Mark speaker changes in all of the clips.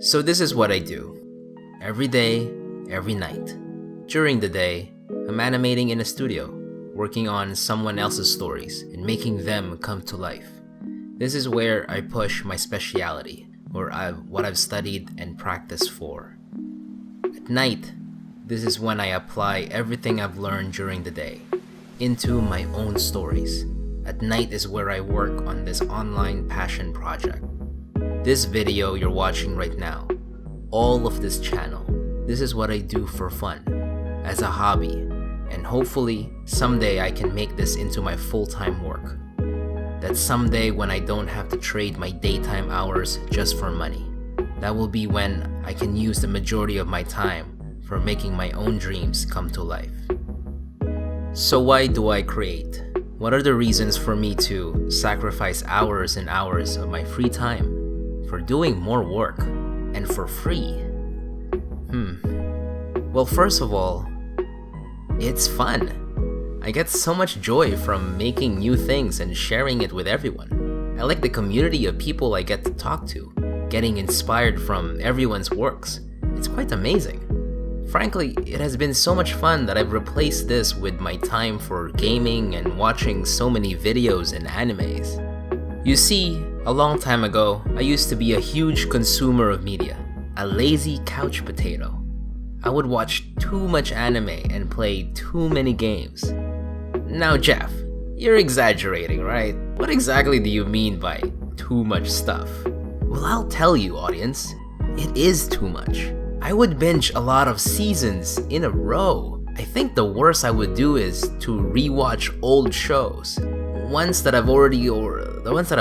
Speaker 1: So this is what I do. Every day, every night. During the day, I'm animating in a studio, working on someone else's stories and making them come to life. This is where I push my speciality, or what I've studied and practiced for. At night, this is when I apply everything I've learned during the day into my own stories. At night is where I work on this online passion project. This video you're watching right now, all of this channel, this is what I do for fun, as a hobby, and hopefully someday I can make this into my full-time work. That someday when I don't have to trade my daytime hours just for money. That will be when I can use the majority of my time for making my own dreams come to life. So why do I create? What are the reasons for me to sacrifice hours and hours of my free time for doing more work and for free? Well, first of all, it's fun. I get so much joy from making new things and sharing it with everyone. I like the community of people I get to talk to, getting inspired from everyone's works. It's quite amazing. Frankly, it has been so much fun that I've replaced this with my time for gaming and watching so many videos and animes. You see, a long time ago, I used to be a huge consumer of media, a lazy couch potato. I would watch too much anime and play too many games. Now Jeff, you're exaggerating, right? What exactly do you mean by too much stuff? Well, I'll tell you, audience, it is too much. I would binge a lot of seasons in a row. I think the worst I would do is to rewatch old shows. The ones that I've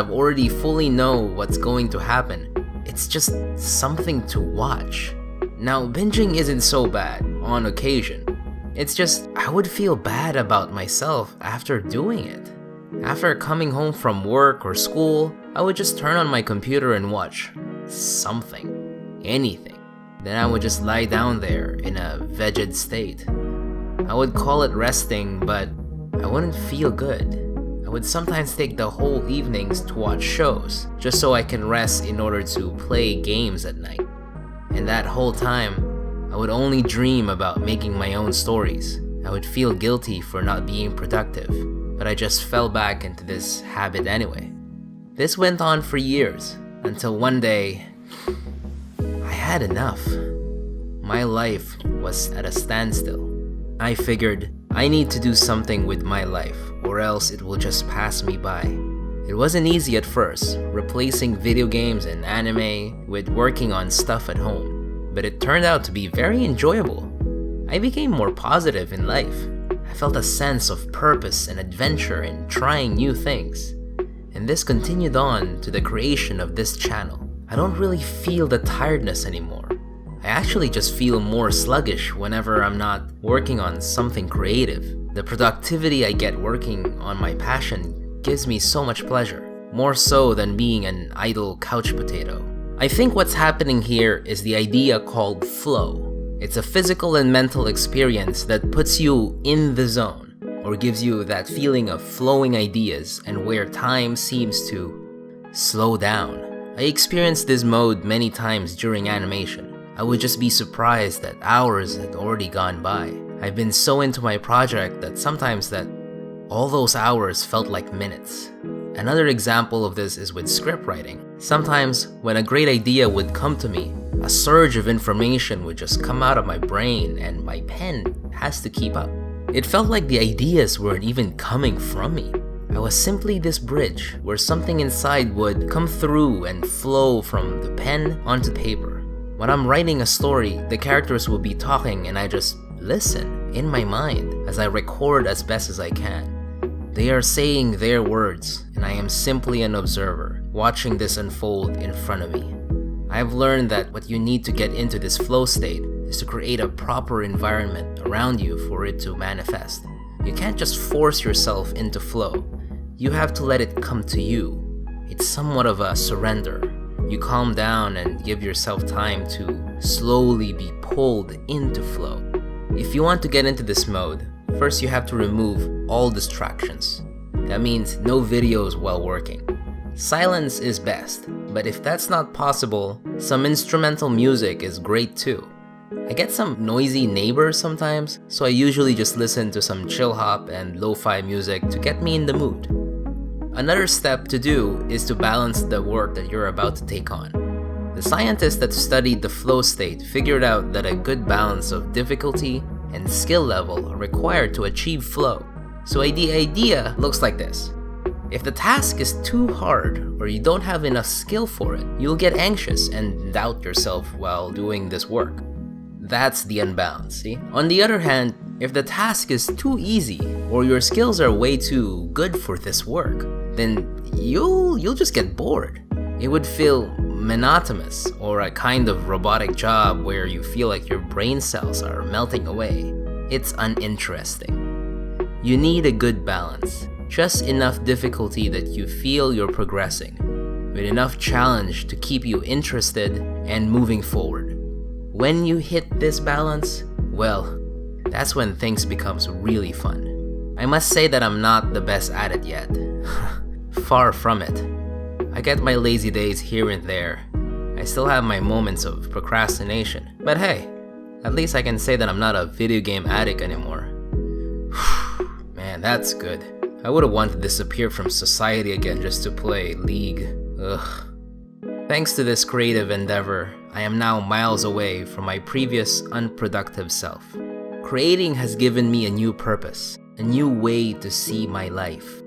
Speaker 1: already fully know what's going to happen. It's just something to watch. Now, binging isn't so bad on occasion. It's just I would feel bad about myself after doing it. After coming home from work or school, I would just turn on my computer and watch something, anything. Then I would just lie down there in a veged state. I would call it resting, but I wouldn't feel good. I would sometimes take the whole evenings to watch shows, just so I can rest in order to play games at night. And that whole time, I would only dream about making my own stories. I would feel guilty for not being productive, but I just fell back into this habit anyway. This went on for years, until one day, I had enough. My life was at a standstill. I figured I need to do something with my life, or else it will just pass me by. It wasn't easy at first, replacing video games and anime with working on stuff at home, but it turned out to be very enjoyable. I became more positive in life. I felt a sense of purpose and adventure in trying new things. And this continued on to the creation of this channel. I don't really feel the tiredness anymore. I actually just feel more sluggish whenever I'm not working on something creative. The productivity I get working on my passion gives me so much pleasure, more so than being an idle couch potato. I think what's happening here is the idea called flow. It's a physical and mental experience that puts you in the zone, or gives you that feeling of flowing ideas and where time seems to slow down. I experienced this mode many times during animation. I would just be surprised that hours had already gone by. I've been so into my project that sometimes all those hours felt like minutes. Another example of this is with script writing. Sometimes when a great idea would come to me, a surge of information would just come out of my brain and my pen has to keep up. It felt like the ideas weren't even coming from me. I was simply this bridge where something inside would come through and flow from the pen onto paper. When I'm writing a story, the characters will be talking and I just listen in my mind as I record as best as I can. They are saying their words and I am simply an observer, watching this unfold in front of me. I've learned that what you need to get into this flow state is to create a proper environment around you for it to manifest. You can't just force yourself into flow. You have to let it come to you. It's somewhat of a surrender. You calm down and give yourself time to slowly be pulled into flow. If you want to get into this mode, first you have to remove all distractions. That means no videos while working. Silence is best, but if that's not possible, some instrumental music is great too. I get some noisy neighbors sometimes, so I usually just listen to some chill hop and lo-fi music to get me in the mood. Another step to do is to balance the work that you're about to take on. The scientists that studied the flow state figured out that a good balance of difficulty and skill level are required to achieve flow. So the idea looks like this. If the task is too hard or you don't have enough skill for it, you'll get anxious and doubt yourself while doing this work. That's the unbalance, see? On the other hand, if the task is too easy or your skills are way too good for this work, then you'll just get bored. It would feel monotonous or a kind of robotic job where you feel like your brain cells are melting away. It's uninteresting. You need a good balance. Just enough difficulty that you feel you're progressing, with enough challenge to keep you interested and moving forward. When you hit this balance, well, that's when things becomes really fun. I must say that I'm not the best at it yet. Far from it. I get my lazy days here and there. I still have my moments of procrastination. But hey, at least I can say that I'm not a video game addict anymore. Man, that's good. I would've wanted to disappear from society again just to play League. Ugh. Thanks to this creative endeavor, I am now miles away from my previous unproductive self. Creating has given me a new purpose, a new way to see my life.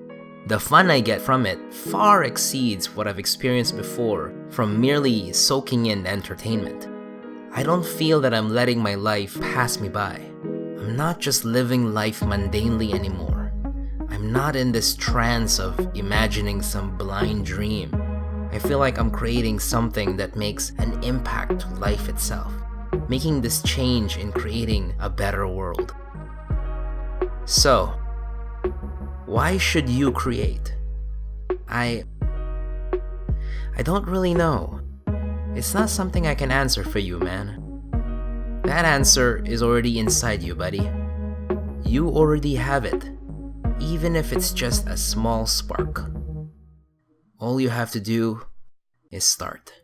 Speaker 1: The fun I get from it far exceeds what I've experienced before from merely soaking in entertainment. I don't feel that I'm letting my life pass me by. I'm not just living life mundanely anymore. I'm not in this trance of imagining some blind dream. I feel like I'm creating something that makes an impact to life itself, making this change in creating a better world. So, why should you create? I don't really know. It's not something I can answer for you, man. That answer is already inside you, buddy. You already have it. Even if it's just a small spark. All you have to do is start.